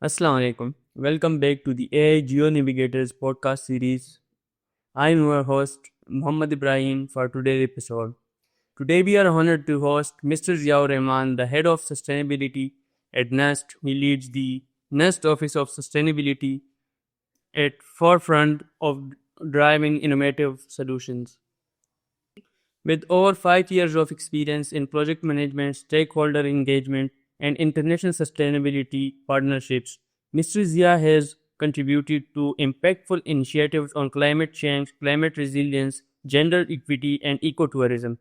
Assalamu alaikum. Welcome back to the AI Geo Navigators podcast series. I'm your host Muhammad Ibrahim for today's episode. Today we are honored to host Mr. Ziaur Rahman, the head of sustainability at Nest. He leads the Nest Office of Sustainability at forefront of driving innovative solutions. With over 5 years of experience in project management, stakeholder engagement, and international sustainability partnerships, Mr. Zia has contributed to impactful initiatives on climate change, climate resilience, gender equity, and ecotourism.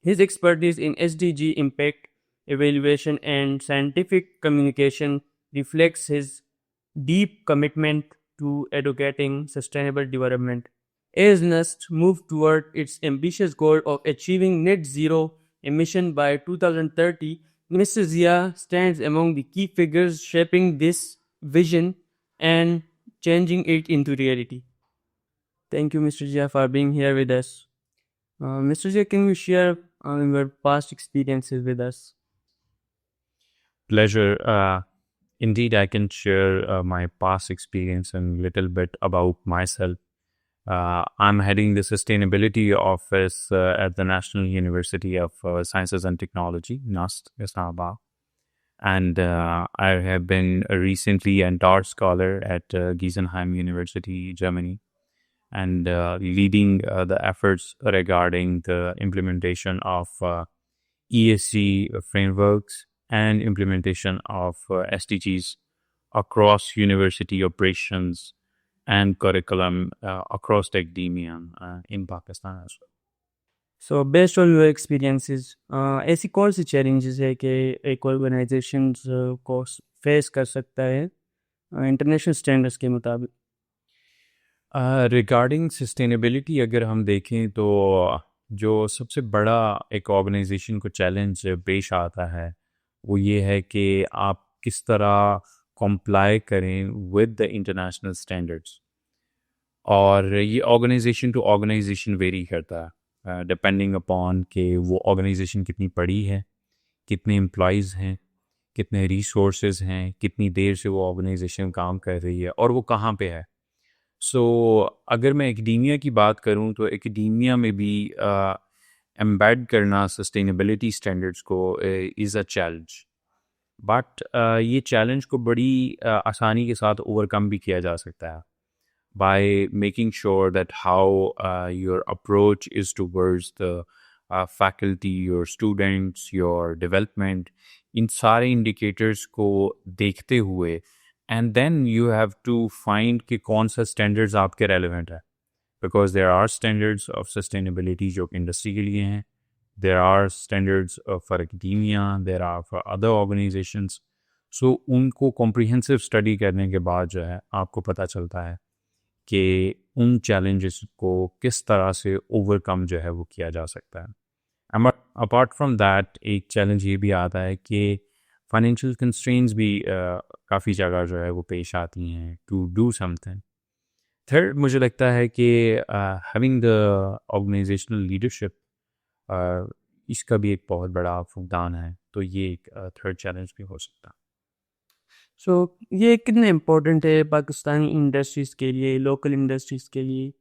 His expertise in SDG impact evaluation and scientific communication reflects his deep commitment to educating sustainable development. As Nest moves toward its ambitious goal of achieving net zero emission by 2030, Mr. Zia stands among the key figures shaping this vision and changing it into reality. Thank you, Mr. Zia, for being here with us. Mr. Zia, can you share your past experiences with us? Pleasure. Indeed, I can share my past experience and a little bit about myself. I'm heading the sustainability office at the National University of Sciences and Technology, NUST, Islamabad. And I have been recently an DART scholar at Giesenheim University, Germany, and leading the efforts regarding the implementation of ESG frameworks and implementation of SDGs across university operations and curriculum across the academia in Pakistan as well. So based on your experiences, ऐसी कौन सी challenges है कि एक organization को face कर सकता है international standards के मुताबिक? रिगार्डिंग सस्टेनेबिलिटी अगर हम देखें तो जो सबसे बड़ा एक ऑर्गेनाइजेशन को चैलेंज पेश आता है वो ये है कि आप किस तरह कंप्लाई करें विद द इंटरनेशनल स्टैंडर्ड्स, और ये ऑर्गेनाइजेशन टू ऑर्गेनाइजेशन वेरी करता है डिपेंडिंग अपॉन कि वो ऑर्गेनाइजेशन कितनी बड़ी है, कितने एम्प्लॉयज़ हैं, कितने रिसोर्सेज हैं, कितनी देर से वो ऑर्गेनाइजेशन काम कर रही है और वो कहाँ पे है. सो अगर मैं एकेडेमिया की बात करूं तो एकेडेमिया में भी एम्बेड करना सस्टेनेबिलिटी स्टैंडर्ड्स को इज़ अ चैलेंज, बट ये चैलेंज को बड़ी आसानी के साथ ओवरकम भी किया जा सकता है by making sure that how your approach is towards the faculty, your students, your development, इन सारे indicators को देखते हुए and then you have to find कि कौन सा standards आपके relevant है, because there are standards of sustainability जो industry के लिए हैं, there are standards for academia, there are for other organizations. So उनको comprehensive study करने के बाद जो है आपको पता चलता है कि उन चैलेंजेस को किस तरह से ओवरकम जो है वो किया जा सकता है. अपार्ट फ्रॉम दैट एक चैलेंज ये भी आता है कि फाइनेंशियल कंस्ट्रेंट्स भी काफ़ी जगह जो है वो पेश आती हैं टू डू समथिंग. थर्ड मुझे लगता है कि हैविंग द ऑर्गेनाइजेशनल लीडरशिप, इसका भी एक बहुत बड़ा फुकदान है, तो ये एक थर्ड चैलेंज भी हो सकता है. सो ये कितना इम्पोर्टेंट है पाकिस्तानी इंडस्ट्रीज़ के लिए, लोकल इंडस्ट्रीज़ के लिए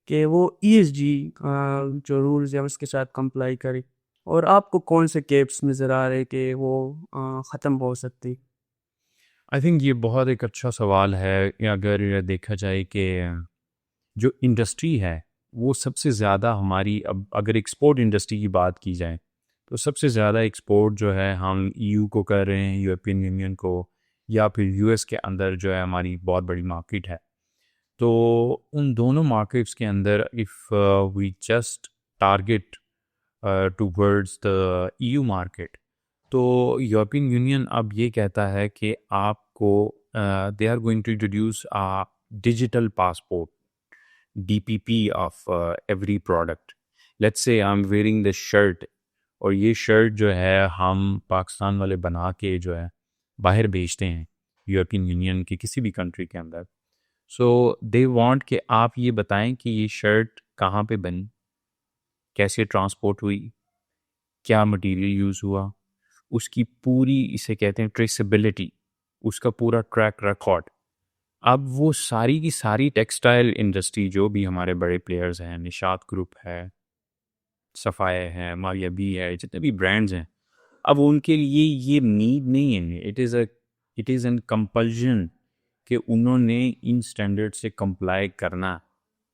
कि वो ESG जो रूल्स हैं उसके साथ कंप्लाई करे, और आपको कौन से कैप्स नज़र आ रहे कि वो ख़त्म हो सकती? आई थिंक ये बहुत एक अच्छा सवाल है. अगर देखा जाए कि जो इंडस्ट्री है वो सबसे ज़्यादा हमारी, अब अगर एक्सपोर्ट इंडस्ट्री की बात की जाए तो सबसे ज़्यादा एक्सपोर्ट जो है हम EU को कर रहे हैं, यूरोपियन यूनियन को, या फिर US के अंदर जो है हमारी बहुत बड़ी मार्केट है. तो उन दोनों मार्केट्स के अंदर if we just target towards the EU market, तो यूरोपियन यूनियन अब ये कहता है कि आपको they are going to introduce a digital passport DPP of every product. Let's say I am wearing the shirt, और ये शर्ट जो है हम पाकिस्तान वाले बना के जो है बाहर बेचते हैं यूरोपियन यूनियन की किसी भी कंट्री के अंदर. सो दे वांट कि आप ये बताएं कि ये शर्ट कहाँ पे बनी, कैसे ट्रांसपोर्ट हुई, क्या मटेरियल यूज़ हुआ, उसकी पूरी, इसे कहते हैं ट्रेसेबिलिटी, उसका पूरा ट्रैक रिकॉर्ड। अब वो सारी की सारी टेक्सटाइल इंडस्ट्री जो भी हमारे बड़े प्लेयर्स हैं, निशात ग्रुप है, सफ़ाया है, मारिया बी है, जितने भी ब्रांड्स हैं, अब उनके लिए ये नीड नहीं है, इट इज़ एन कंपल्जन कि उन्होंने इन स्टैंडर्ड से कंप्लाई करना।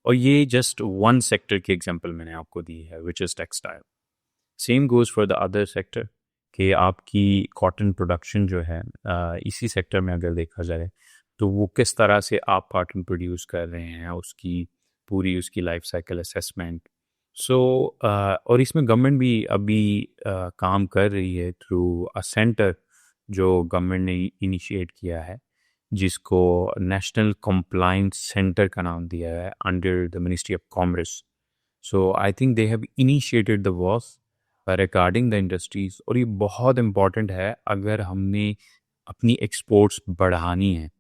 और ये जस्ट वन सेक्टर की एग्जांपल मैंने आपको दी है, which is textile. Same goes for the other sector कि आपकी कॉटन प्रोडक्शन जो है, इसी सेक्टर में अगर देखा जाए तो वो किस तरह से आप कॉटन प्रोड्यूस कर रहे हैं, उसकी पूरी उसकी लाइफ साइकिल असेसमेंट। सो और इसमें गवर्नमेंट भी अभी काम कर रही है थ्रू अ सेंटर जो गवर्नमेंट ने इनिशिएट किया है, जिसको नेशनल कंप्लायंस सेंटर का नाम दिया है under the ministry of commerce. So I think they have initiated the work regarding the industries, और ये बहुत इम्पॉर्टेंट है अगर हमने अपनी एक्सपोर्ट्स बढ़ानी है।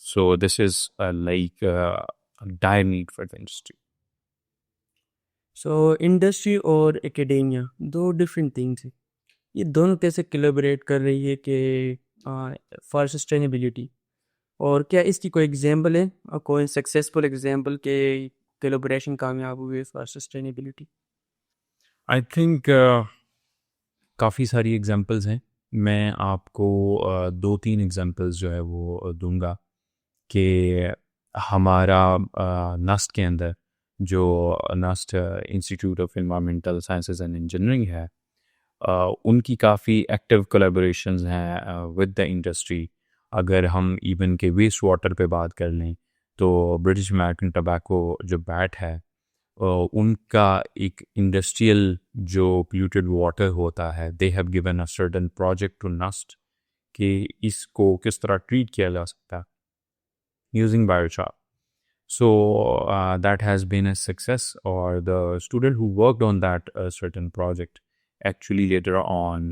So this is like dire need for the industry. So industry और एकेडेमिया दो डिफरेंट थिंग्स हैं, ये दोनों कैसे कोलैबोरेट कर रही है कि फॉर सस्टेनेबिलिटी, और क्या इसकी कोई एग्जांपल है और कोई सक्सेसफुल एग्जांपल के कोलैबोरेशन कामयाब हुए फॉर सस्टेनेबिलिटी? आई थिंक काफ़ी सारी एग्जांपल्स हैं। मैं आपको दो तीन एग्जांपल्स जो है वो दूंगा कि हमारा नस्ट के अंदर जो NUST institute of environmental sciences and engineering है, उनकी काफ़ी एक्टिव कोलैबोरेशंस हैं विद द इंडस्ट्री। अगर हम इवन के वेस्ट वाटर पे बात कर लें तो ब्रिटिश अमेरिकन टबैको जो बैट है, उनका एक इंडस्ट्रियल जो पोल्यूटेड वाटर होता है, they have given a certain project to NUST कि इसको किस तरह ट्रीट किया जा सकता है using biochar. So that has been a success, or the student who worked on that certain project actually later on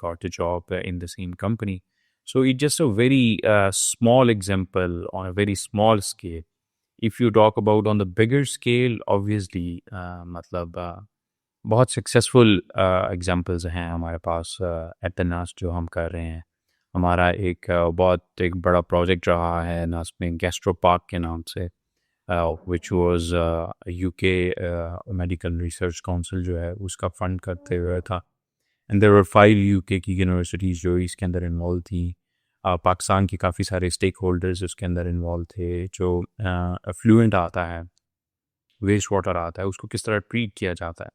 got a job in the same company. So it's just a very small example on a very small scale. If you talk about on the bigger scale, obviously, मतलब बहुत successful examples हैं हमारे पास at the नास्ट जो हम कर रहे हैं। हमारा बहुत एक बड़ा प्रोजेक्ट रहा है नास्ट में, गैस्ट्रो पार्क के नाम से, which was UK medical research council जो है उसका फंड करते हुए था। एंड देयर वर 5 UK की यूनिवर्सिटीज़ जो इसके अंदर इन्वॉल्व थी। पाकिस्तान के काफ़ी सारे स्टेक होल्डर्स उसके अंदर इन्वॉल्व थे। जो फ्लूएंट आता है, वेस्ट वाटर आता है, उसको किस तरह ट्रीट किया जाता है।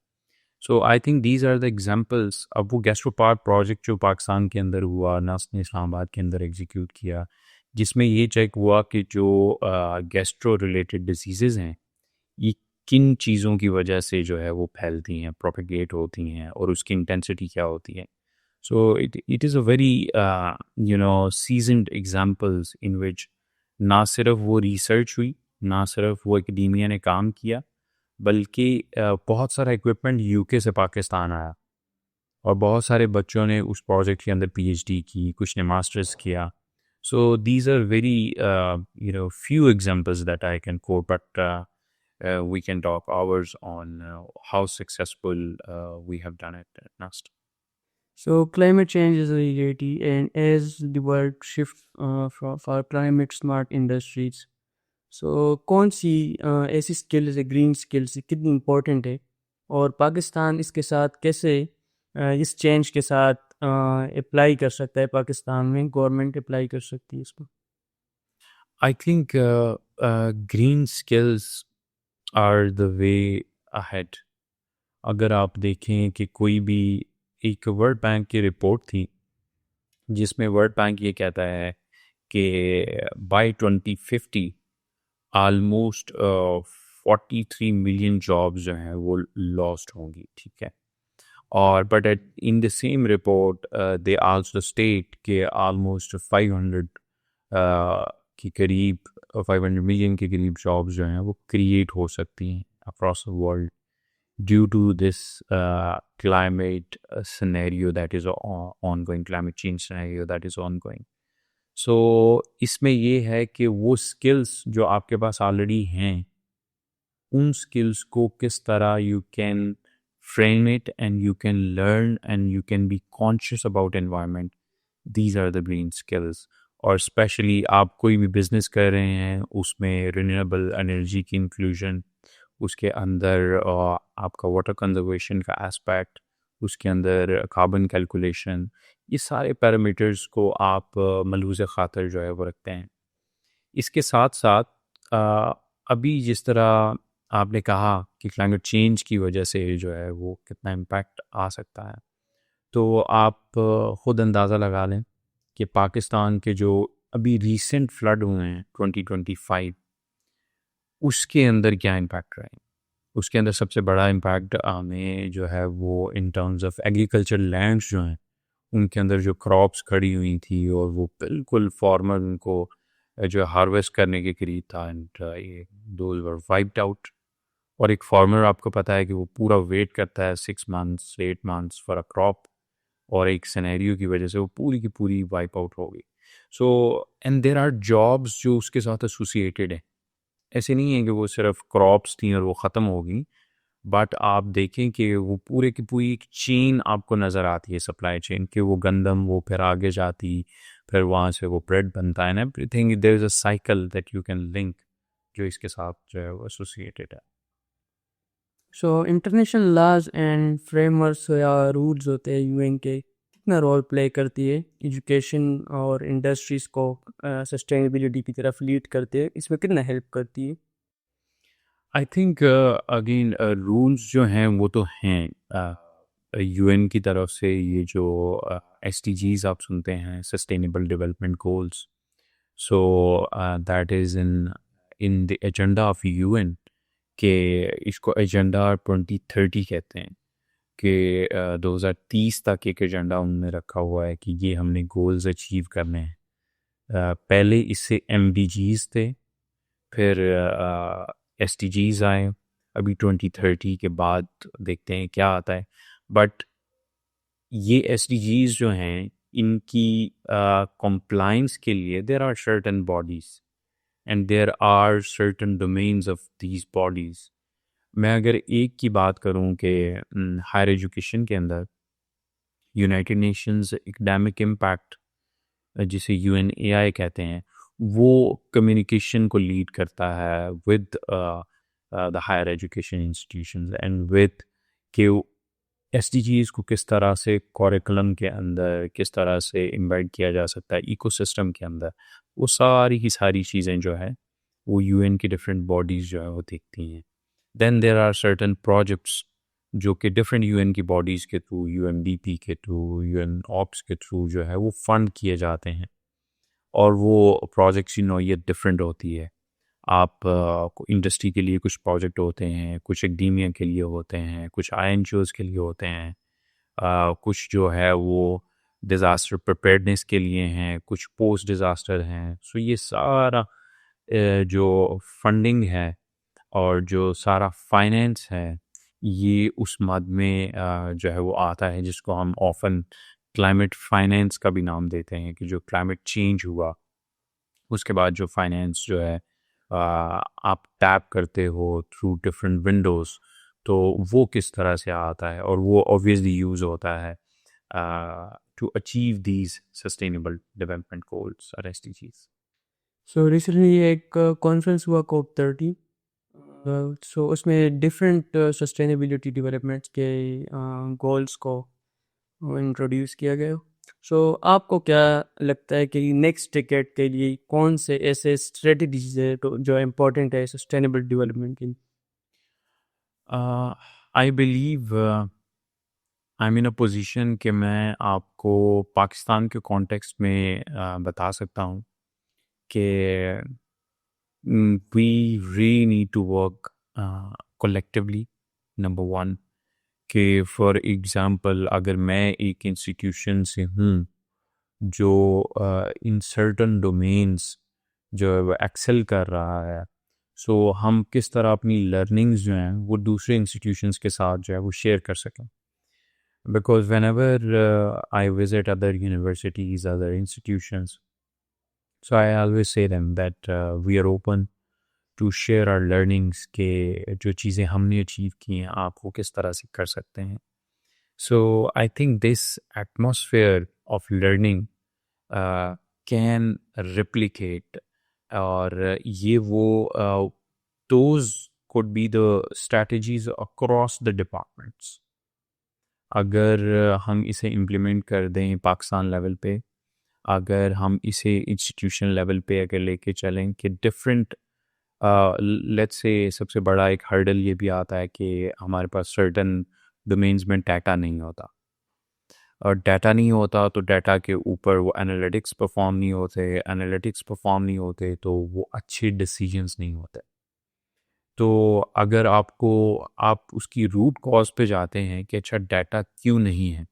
So I think these are the examples. अब वो गैस्ट्रो पार्क प्रोजेक्ट जो पाकिस्तान के अंदर हुआ, नस्ट ने इस्लामाबाद के अंदर एग्जीक्यूट किया, जिसमें ये चेक हुआ कि जो गैस्ट्रो रिलेटेड डिसीज़ हैं, ये किन चीज़ों की वजह से जो है वो फैलती हैं, प्रोपेगेट होती हैं, और उसकी इंटेंसिटी क्या होती है। So it is a very seasoned examples in which ना सिर्फ वो रिसर्च हुई, ना सिर्फ वो एकेडेमिया ने काम किया, बल्कि बहुत सारा इक्विपमेंट यूके से पाकिस्तान आया, और बहुत सारे बच्चों ने उस प्रोजेक्ट के अंदर पीएचडी की, कुछ ने मास्टर्स किया। So these are very few examples that I can quote, but we can talk hours on how successful we have done it at NUST. So climate change is a reality, and as the world shifts for climate smart industries, so कौन सी ऐसी skills है, green skills कितनी important है, और पाकिस्तान इसके साथ कैसे इस चेंज के साथ अप्लाई कर सकता है? पाकिस्तान में गवर्नमेंट अप्लाई कर सकती है इसको? I think green skills are the way ahead. अगर आप देखें कि कोई भी एक वर्ल्ड बैंक की रिपोर्ट थी, जिसमें वर्ल्ड बैंक ये कहता है कि बाय 2050 ऑलमोस्ट 43 मिलियन जॉब्स जो हैं वो लॉस्ट होंगी, ठीक है। और but in the same report they also state कि ऑलमोस्ट 500 के करीब, 500 मिलियन के करीब जॉब्स जो हैं वो क्रिएट हो सकती हैं across the world due to this climate scenario that is ongoing, climate change scenario that is ongoing. So इसमें ये है कि वो skills जो आपके पास ऑलरेडी हैं, उन skills को किस तरह you can frame it and you can learn and you can be conscious about environment. These are the green skills. और स्पेशली आप कोई भी बिजनेस कर रहे हैं उसमें रिन्यूएबल एनर्जी की इंक्लूजन, उसके अंदर आपका वाटर कंजर्वेशन का एस्पेक्ट, उसके अंदर कार्बन कैलकुलेशन, ये सारे पैरामीटर्स को आप मलहूज़ ख़ातर जो है वो रखते हैं। इसके साथ साथ अ, अभी जिस तरह आपने कहा कि क्लाइमेट चेंज की वजह से जो है वो कितना इम्पैक्ट आ सकता है, तो आप ख़ुद अंदाज़ा लगा लें कि पाकिस्तान के जो अभी रीसेंट फ्लड हुए हैं 2025, उसके अंदर क्या इम्पैक्ट रहे। उसके अंदर सबसे बड़ा इम्पैक्ट हमें जो है वो in terms of agriculture lands जो हैं उनके अंदर जो क्रॉप्स खड़ी हुई थी और वो बिल्कुल फार्मर उनको जो हार्वेस्ट करने के करीब था, एंड ये दोज वर वाइप्ड आउट। और एक फार्मर आपको पता है कि वो पूरा वेट करता है 6 months 8 months for a crop, और एक सिनेरियो की वजह से वो पूरी की पूरी वाइप आउट हो गई। So and there are jobs जो उसके साथ एसोसिएटेड है। ऐसे नहीं है कि वो सिर्फ क्रॉप्स थी और वो ख़त्म हो गई, बट आप देखें कि वो पूरे की पूरी एक चेन आपको नज़र आती है, सप्लाई चेन, कि वो गंदम वो फिर आगे जाती, फिर वहाँ से वो ब्रेड बनता है, and everything there is a cycle that you can link जो इसके साथ जो है वो एसोसिएटेड है। So international laws and frameworks या रूल्स होते हैं यूएन के, कितना रोल प्ले करती है एजुकेशन और इंडस्ट्रीज़ को सस्टेनेबिलिटी की तरफ लीड करते हैं, इसमें कितना हेल्प करती है? आई थिंक अगेन रूल्स जो हैं वो तो हैं यूएन की तरफ से, ये जो एसडीजीज आप सुनते हैं, sustainable development goals, so that is in in the agenda of UN, के इसको एजेंडा 2030 कहते हैं, कि 2030 तक एक एजेंडा उनने रखा हुआ है कि ये हमने गोल्स अचीव करने हैं। पहले इससे एमडीजीज थे, फिर एसडीजीज आए, अभी 2030 के बाद देखते हैं क्या आता है। बट ये एसडीजीज जो हैं इनकी कंप्लाइंस के लिए there are certain bodies and there are certain domains of these bodies. मैं अगर एक की बात करूं कि हायर एजुकेशन के अंदर यूनाइटेड नेशंस एकेडमिक इम्पैक्ट, जिसे यूएनएआई कहते हैं, वो कम्युनिकेशन को लीड करता है with the higher education institutions and with के एसडीजीज को किस तरह से करिकुलम के अंदर किस तरह से इम्बेड किया जा सकता है इकोसिस्टम के अंदर। वो सारी की सारी चीज़ें जो है वो यूएन की डिफरेंट बॉडीज़ जो है वो देखती हैं। Then there are certain projects जो कि डिफरेंट यूएन की बॉडीज़ के थ्रू, यूएनडीपी के थ्रू, यूएन ऑप्स के थ्रू जो है वो फंड किए जाते हैं, और वो प्रोजेक्ट्स की नौइयत डिफरेंट होती है। आप इंडस्ट्री के लिए कुछ प्रोजेक्ट होते हैं, कुछ एकेडेमिया के लिए होते हैं, कुछ आईएनजीओज़ के लिए होते हैं, कुछ जो है वो डिज़ास्टर प्रिपेयर्डनेस के लिए हैं, कुछ पोस्ट डिज़ास्टर हैं। सो ये सारा जो फंडिंग है और जो सारा फाइनेंस है, ये उस मद में जो है वो आता है, जिसको हम ऑफन क्लाइमेट फाइनेंस का भी नाम देते हैं, कि जो क्लाइमेट चेंज हुआ उसके बाद जो फाइनेंस जो है आप टैप करते हो थ्रू डिफरेंट विंडोज़, तो वो किस तरह से आता है, और वो ऑब्वियसली यूज़ होता है to achieve these sustainable development goals और एसडीजीज। सो रिसेंटली एक कॉन्फ्रेंस हुआ COP30, सो उसमें डिफरेंट सस्टेनेबिलिटी डेवलपमेंट्स के गोल्स को इंट्रोड्यूस किया गया। सो आपको क्या लगता है कि नेक्स्ट डिकेड के लिए कौन से ऐसे स्ट्रेटजीज है जो इम्पोर्टेंट है सस्टेनेबल डेवलपमेंट के लिए? I believe I am in a position कि मैं आपको पाकिस्तान के कॉन्टेक्स्ट में बता सकता हूँ कि we really need to work collectively, number one. कि फॉर एग्ज़ाम्पल अगर मैं एक इंस्टीट्यूशन से हूँ जो इन सर्टन डोमेन्स जो है वो एक्सेल कर रहा है, सो हम किस तरह अपनी लर्निंग्स जो हैं वो दूसरे इंस्टीट्यूशंस के साथ जो है वो शेयर कर सकें। Because whenever I visit other universities, other institutions, so I always say them that we are open to share our learnings, के जो चीज़ें हमने अचीव की हैं आप वो किस तरह से कर सकते हैं। So I think this atmosphere of learning can replicate, और ये वो those could be the strategies across the departments. अगर हम इसे इम्प्लीमेंट कर दें पाकिस्तान लेवल पे, अगर हम इसे इंस्टीट्यूशन लेवल पे अगर लेके चलें कि डिफरेंट, लेट्स से सबसे बड़ा एक हर्डल ये भी आता है कि हमारे पास सर्टन डोमेन्स में डाटा नहीं होता, और डाटा नहीं होता तो डाटा के ऊपर वो एनालिटिक्स परफॉर्म नहीं होते, एनालिटिक्स परफॉर्म नहीं होते तो वो अच्छे डिसीजंस नहीं होते। तो अगर आप उसकी रूट कॉज पे जाते हैं कि अच्छा डाटा क्यों नहीं है,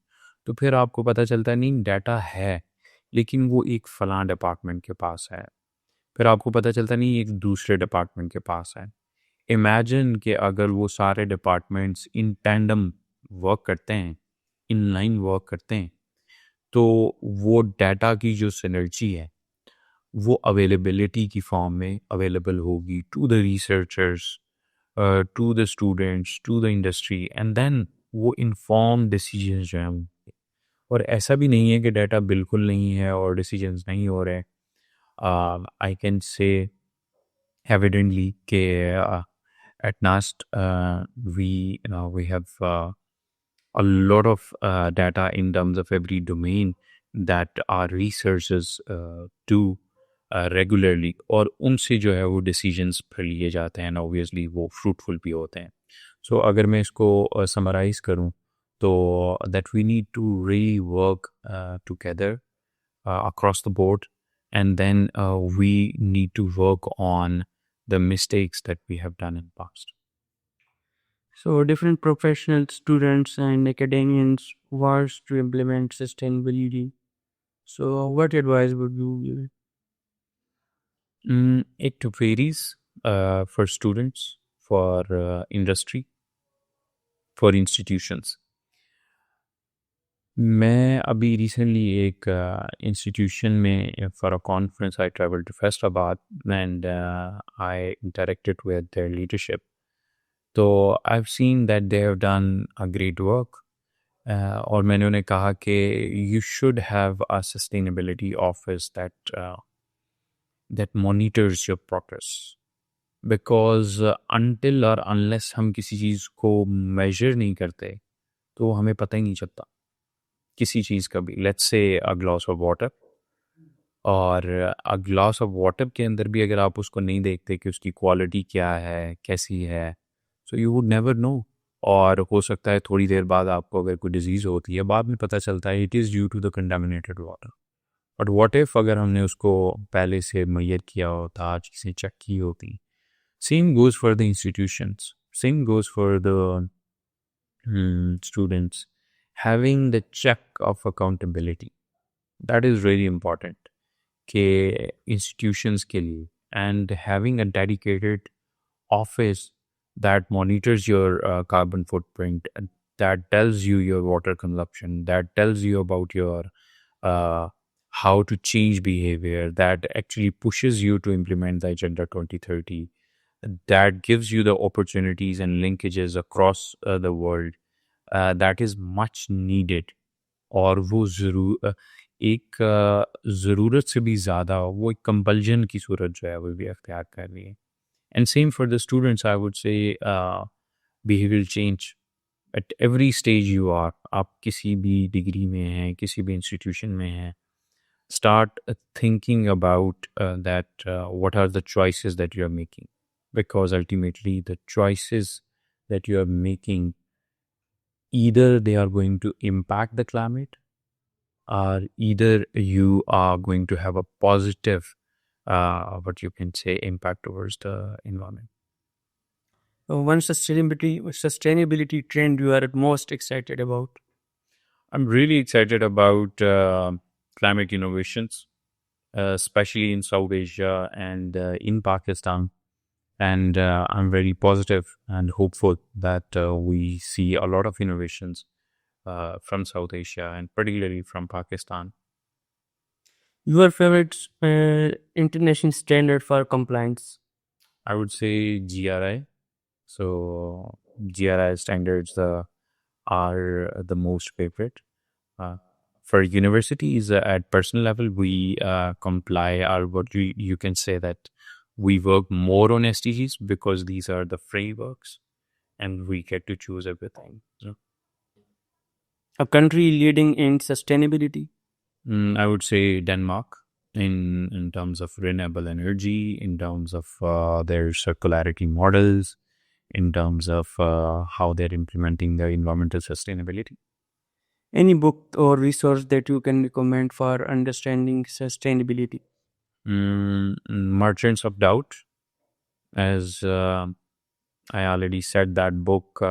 तो फिर आपको पता चलता है नहीं डाटा है लेकिन वो एक फ़लाँ डिपार्टमेंट के पास है, फिर आपको पता चलता नहीं एक दूसरे डिपार्टमेंट के पास है। इमेजिन कि अगर वो सारे डिपार्टमेंट्स इन टैंडम वर्क करते हैं, इन लाइन वर्क करते हैं, तो वो डाटा की जो सिनर्जी है वो अवेलेबिलिटी की फॉर्म में अवेलेबल होगी to the researchers, to the students, to the industry, and then वो इन्फॉर्म डिसीजंस जो हैं होंगे। और ऐसा भी नहीं है कि डाटा बिल्कुल नहीं है और डिसीजंस नहीं हो रहे। आई कैन से evidently कि at NAST we have a lot of data in terms of every domain that our researchers do regularly, और उनसे जो है वो decisions फिर लिए जाते हैं, obviously वो fruitful भी होते हैं। So अगर मैं इसको summarize करूँ तो that we need to really work together across the board, and then we need to work on the mistakes that we have done in the past. So different professionals, students, and academians wants to implement sustainability. So what advice would you give? It varies for students, for industry, for institutions. मैं अभी recently एक institution में for a conference I travel to Faisalabad, and I interacted with their leadership. तो I have seen that they have done a great work, और मैंने उन्हें कहा कि you should have a sustainability office that monitors your progress, because until और unless हम किसी चीज़ को मेजर नहीं करते तो हमें पता ही नहीं चलता किसी चीज़ का भी। Let's say a glass of water, और अ ग्लास ऑफ वाटर के अंदर भी अगर आप उसको नहीं देखते कि उसकी क्वालिटी क्या है, कैसी है, so you would never know. और हो सकता है थोड़ी देर बाद आपको अगर कोई डिजीज़ होती है, बाद में पता चलता है it is due to the contaminated water. But what if अगर हमने उसको पहले से मुहैया किया होता, चीज़ें चेक की होती। Same goes for the institutions, same goes for the students, having the check of accountability, that is really important के institutions के लिए, and having a dedicated office that monitors your carbon footprint, that tells you your water consumption, that tells you about your uh, how to change behavior, that actually pushes you to implement the Agenda 2030, that gives you the opportunities and linkages across the world, that is much needed। और वो एक ज़रूरत से भी ज़्यादा वो एक compulsion की सूरत जो है वो भी अख्तियार कर रही है। And same for the students, I would say behaviour change at every stage you are, आप किसी भी डिग्री में हैं, किसी भी इंस्टीट्यूशन में हैं, start thinking about that what are the choices that you are making, because ultimately the choices that you are making, either they are going to impact the climate, or either you are going to have a positive what you can say impact towards the environment. One sustainability trend you are most excited about? I'm really excited about climate innovations, especially in South Asia and in Pakistan. And I'm very positive and hopeful that we see a lot of innovations from South Asia and particularly from Pakistan. Your favorite international standard for compliance? I would say GRI. So GRI standards are the most favorite. for universities at personal level, we comply, or what you can say that we work more on SDGs because these are the frameworks and we get to choose everything. So, A country leading in sustainability. I would say Denmark in terms of renewable energy, in terms of their circularity models, in terms of how they're implementing their environmental sustainability. Any book or resource that you can recommend for understanding sustainability? Merchants of Doubt, as I already said, that book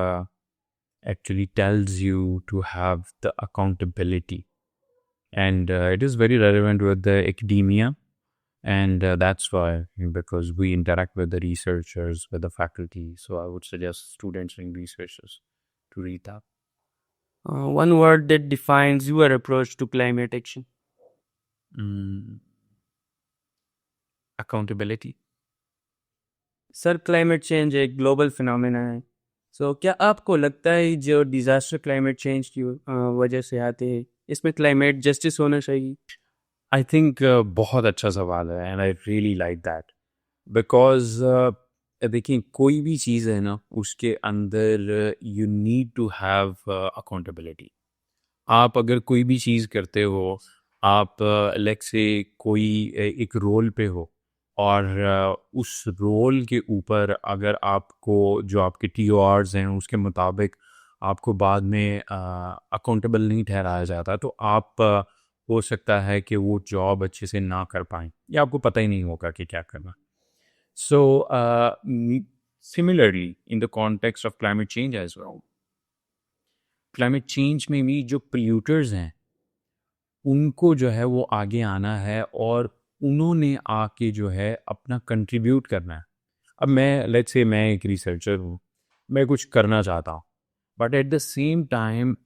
actually tells you to have the accountability, and it is very relevant with the academia, and that's why, because we interact with the researchers, with the faculty, so I would suggest students and researchers to read that. One word that defines your approach to climate action. Mm, Accountability. Sir climate change एक global phenomena है सो क्या आपको लगता है जो disaster climate change की वजह से आते हैं इसमें क्लाइमेट जस्टिस होना चाहिए? आई थिंक बहुत अच्छा सवाल है, and I really like that, because देखिए, कोई भी चीज़ है ना, उसके अंदर you need to have accountability. आप अगर कोई भी चीज़ करते हो, आप लेट से कोई एक रोल पे हो, और उस रोल के ऊपर अगर आपको जो आपके TORs हैं उसके मुताबिक आपको बाद में अकाउंटेबल नहीं ठहराया जाता, तो आप हो सकता है कि वो जॉब अच्छे से ना कर पाएँ, या आपको पता ही नहीं होगा कि क्या करना. So similarly in the context of climate change as well, climate change में भी जो पोल्यूटर्स हैं उनको जो है वो आगे आना है, और उन्होंने आके जो है अपना कंट्रीब्यूट करना है. अब मैं लेट्स से मैं एक रिसर्चर हूँ, मैं कुछ करना चाहता हूँ, but at the same time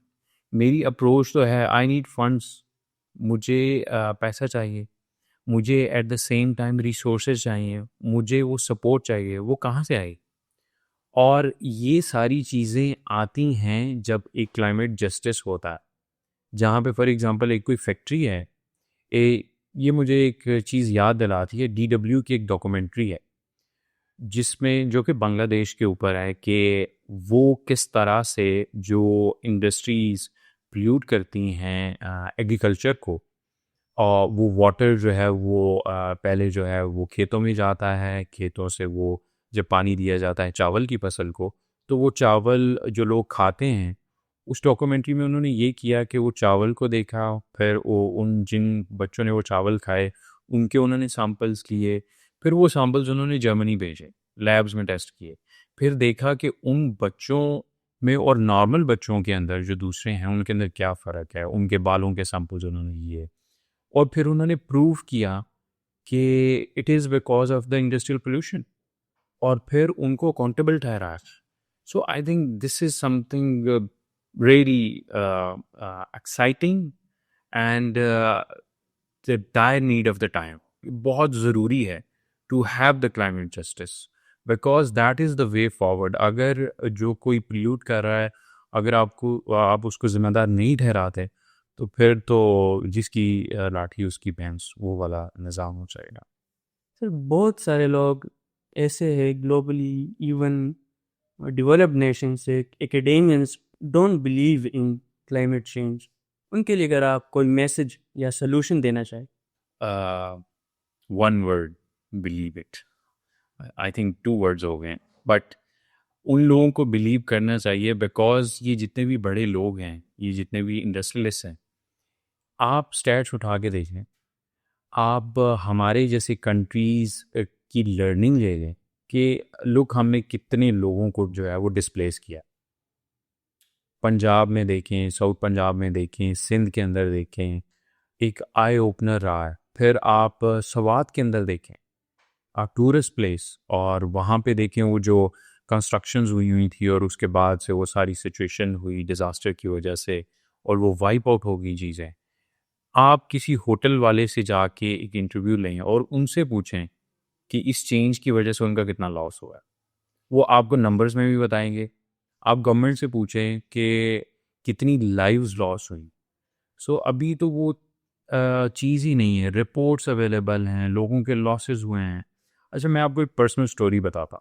मेरी अप्रोच तो है आई नीड फंड्स, मुझे पैसा चाहिए, मुझे at the same time resources चाहिए, मुझे वो सपोर्ट चाहिए. वो कहाँ से आए? और ये सारी चीज़ें आती हैं जब एक क्लाइमेट जस्टिस होता है, जहाँ पे फॉर एग्जांपल एक कोई फैक्ट्री है. ये मुझे एक चीज़ याद दिलाती है, DW की एक डॉक्यूमेंट्री है जिसमें, जो कि बांग्लादेश के ऊपर है, कि वो किस तरह से जो इंडस्ट्रीज़ पोल्यूट करती हैं एग्रीकल्चर को, और वो वाटर जो है वो पहले जो है वो खेतों में जाता है, खेतों से वो जब पानी दिया जाता है चावल की फसल को, तो वो चावल जो लोग खाते हैं, उस डॉक्यूमेंट्री में उन्होंने ये किया कि वो चावल को देखा, फिर वो उन जिन बच्चों ने वो चावल खाए उनके उन्होंने सैंपल्स लिए, फिर वो सैंपल्स उन्होंने जर्मनी भेजे, लैब्स में टेस्ट किए, फिर देखा कि उन बच्चों में और नॉर्मल बच्चों के अंदर जो दूसरे हैं उनके अंदर क्या फ़र्क है, उनके बालों के सैंपल्स उन्होंने लिए, और फिर उन्होंने प्रूव किया कि it is because of the industrial pollution, और फिर उनको अकाउंटेबल ठहराया. So I think this is something really exciting and the dire need of the time. बहुत ज़रूरी है to have the climate justice because that is the way forward. अगर जो कोई pollute कर रहा है, अगर आप उसको जिम्मेदार नहीं ठहराते, तो फिर तो जिसकी लाठी उसकी भैंस, वो वाला निज़ाम हो जाएगा. सर बहुत सारे लोग ऐसे हैं ग्लोबली, इवन डेवलप्ड नेशन से academians don't believe in climate change. उनके लिए अगर आप कोई मैसेज या सोल्यूशन देना चाहें? One word, believe it. I think 2 words हो गए, बट उन लोगों को बिलीव करना चाहिए, बिकॉज ये जितने भी बड़े लोग हैं, ये जितने भी इंडस्ट्रियलिस्ट हैं, आप स्टैट्स उठा के देखें, आप हमारे जैसे कंट्रीज़ की लर्निंग ले लें कि लोग, हमने कितने लोगों को जो है वो डिस्प्लेस किया. पंजाब में देखें, साउथ पंजाब में देखें, सिंध के अंदर देखें, एक आई ओपनर रहा है. फिर आप स्वात के अंदर देखें, आप टूरिस्ट प्लेस, और वहाँ पे देखें वो जो कंस्ट्रक्शंस हुई थी, और उसके बाद से वो सारी सिचुएशन हुई डिज़ास्टर की वजह से, और वो वाइप आउट हो गई चीज़ें. आप किसी होटल वाले से जाके एक इंटरव्यू लें और उनसे पूछें कि इस चेंज की वजह से उनका कितना लॉस हुआ है, वो आपको नंबर्स में भी बताएंगे. आप गवर्नमेंट से पूछें कि कितनी लाइव्स लॉस हुई. सो अभी तो वो चीज़ ही नहीं है, रिपोर्ट्स अवेलेबल हैं, लोगों के लॉसेस हुए हैं। अच्छा, मैं आपको एक पर्सनल स्टोरी बताता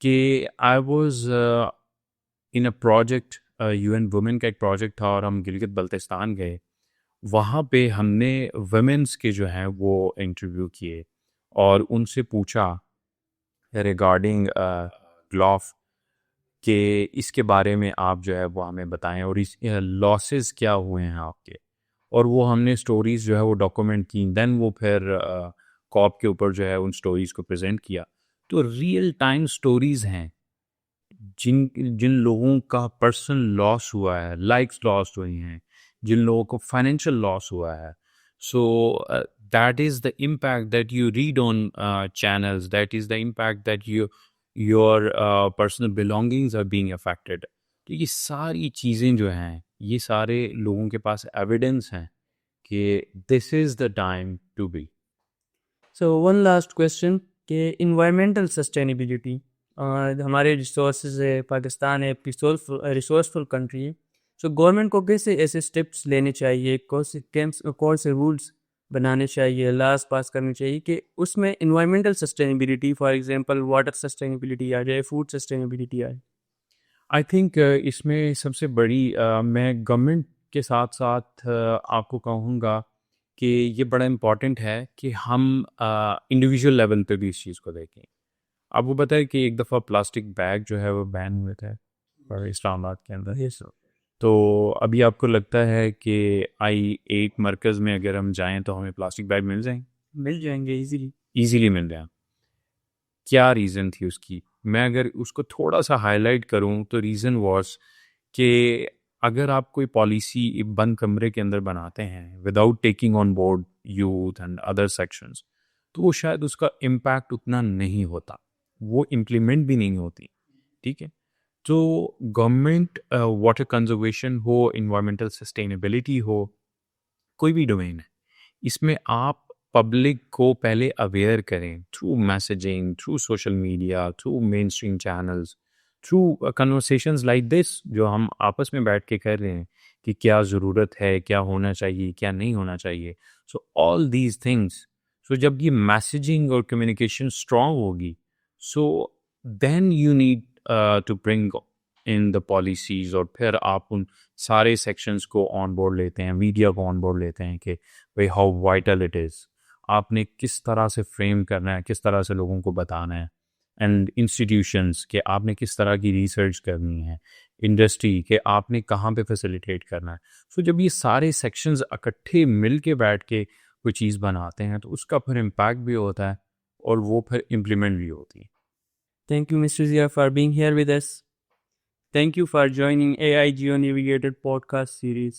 कि I was in a project, UN women का एक प्रोजेक्ट था और हम गिलगित बल्तिस्तान गए। वहाँ पे हमने वुमेन्स के जो हैं वो इंटरव्यू किए और उनसे पूछा रिगार्डिंग ग्लॉफ कि इसके बारे में आप जो है वो हमें बताएं और इस लॉसेस क्या हुए हैं आपके। और वो हमने स्टोरीज़ जो है वो डॉक्यूमेंट की, देन वो फिर कॉप के ऊपर जो है उन स्टोरीज़ को प्रेजेंट किया। तो रियल टाइम स्टोरीज़ हैं जिन जिन लोगों का पर्सनल लॉस हुआ है, लाइक्स लॉस हुई हैं, जिन लोगों को फाइनेंशियल लॉस हुआ है। So that is the impact that you read on channels, that is the impact that your personal belongings are being affected. तो ये सारी चीज़ें जो हैं, ये सारे लोगों के पास एविडेंस हैं कि this is the time to be. So one last question कि इन्वायरमेंटल सस्टेनेबिलिटी, हमारे रिसोर्सेज है, पाकिस्तान है रिसोर्सफुल कंट्री है। सो गवर्नमेंट को कैसे ऐसे स्टेप्स लेने चाहिए, कौन से रूल्स बनाने चाहिए, लॉज पास करने चाहिए कि उसमें environmental sustainability, for example water sustainability आ जाए, फूड सस्टेनेबिलिटी आए? आई थिंक इसमें सबसे बड़ी मैं गवर्नमेंट के साथ साथ आपको कहूँगा कि ये बड़ा इम्पॉर्टेंट है कि हम इंडिविजुअल लेवल पे भी इस चीज़ को देखें। आपको पता है कि एक दफ़ा प्लास्टिक बैग जो है वो बैन हुए थे और इस्लामाबाद के अंदर। Yes sir. तो अभी आपको लगता है कि आई 8 मरकज़ में अगर हम जाएं तो हमें प्लास्टिक बैग मिल जाएंगे? मिल जाएंगे इजीली। ईजीली मिल जाए। क्या रीज़न थी उसकी? मैं अगर उसको थोड़ा सा हाईलाइट करूं तो रीज़न वाज कि अगर आप कोई पॉलिसी बंद कमरे के अंदर बनाते हैं without taking on board youth and other sections, तो वो शायद उसका इम्पैक्ट उतना नहीं होता, वो इम्प्लीमेंट भी नहीं होती। ठीक है, तो गवर्नमेंट वाटर कंजर्वेशन हो, इन्वायरमेंटल सस्टेनेबिलिटी हो, कोई भी डोमेन है, इसमें आप पब्लिक को पहले अवेयर करें through messaging, through social media, through main stream channels, through conversations like this जो हम आपस में बैठ के कर रहे हैं कि क्या ज़रूरत है, क्या होना चाहिए, क्या नहीं होना चाहिए। So all these things, so जब ये मैसेजिंग और कम्युनिकेशन स्ट्रांग होगी, so then you need to bring in the policies और फिर आप उन सारे सेक्शंस को ऑन बोर्ड लेते हैं, मीडिया को ऑन बोर्ड लेते हैं कि भाई हाउ वाइटल इट इज़, आपने किस तरह से फ्रेम करना है, किस तरह से लोगों को बताना है, एंड इंस्टीट्यूशंस के आपने किस तरह की रिसर्च करनी है, इंडस्ट्री के आपने कहाँ पे फैसिलिटेट करना है। सो जब ये सारे सेक्शंस इकट्ठे मिल के बैठ के कोई चीज़ बनाते हैं तो उसका फिर इम्पैक्ट भी होता है और वो फिर इम्प्लीमेंट भी होती है। Thank you, Mr. Zia, for being here with us. Thank you for joining AI Geo Navigated podcast series.